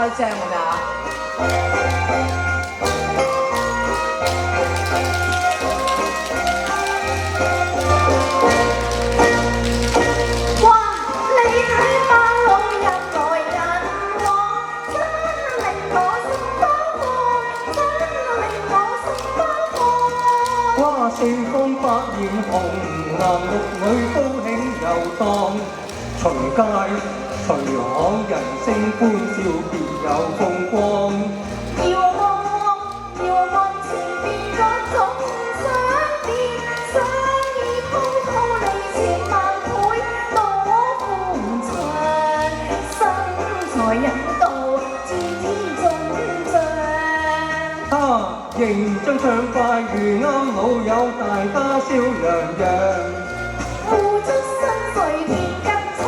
開張㗎咋。哇！四方百豔紅男綠女高興遊蕩，隨街隨巷人聲歡笑，別有風光。遙望前面嗰種想念，想以滔滔利千萬倍多歡暢，身材引導自天中將。形象暢快如啱老友，大家笑洋洋。付出身碎天跟出，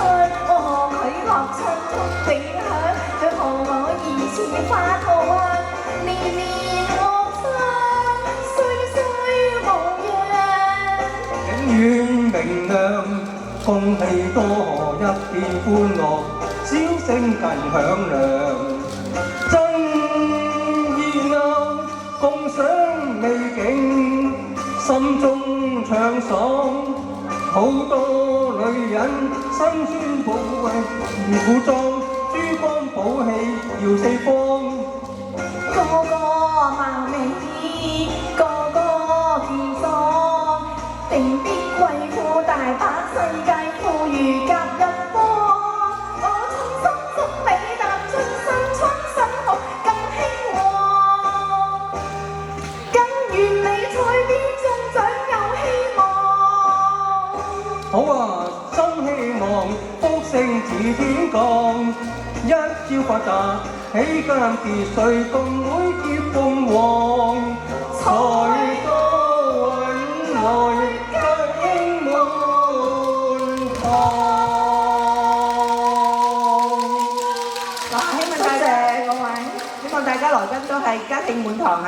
我賀佢樂唱出比響，佢賀我疑似花套香，年年樂聲歲歲無恙。景遠明亮，空氣多河一片歡樂，笑聲更響亮。真熱鬧，共賞美景，心中暢爽。好多女人辛酸苦裝，珠光寶氣耀四方。個個貌美，個個健壯，定必貴婦大把世界富裕夾一方。我衷心祝美男春生好更興旺，更完美賽邊中獎有希望。好啊，真希望福星自天降，一朝發達起間別墅，共會結鳳凰，財多運來計滿堂。嗱，希望大家來賓都係家境滿堂嚇。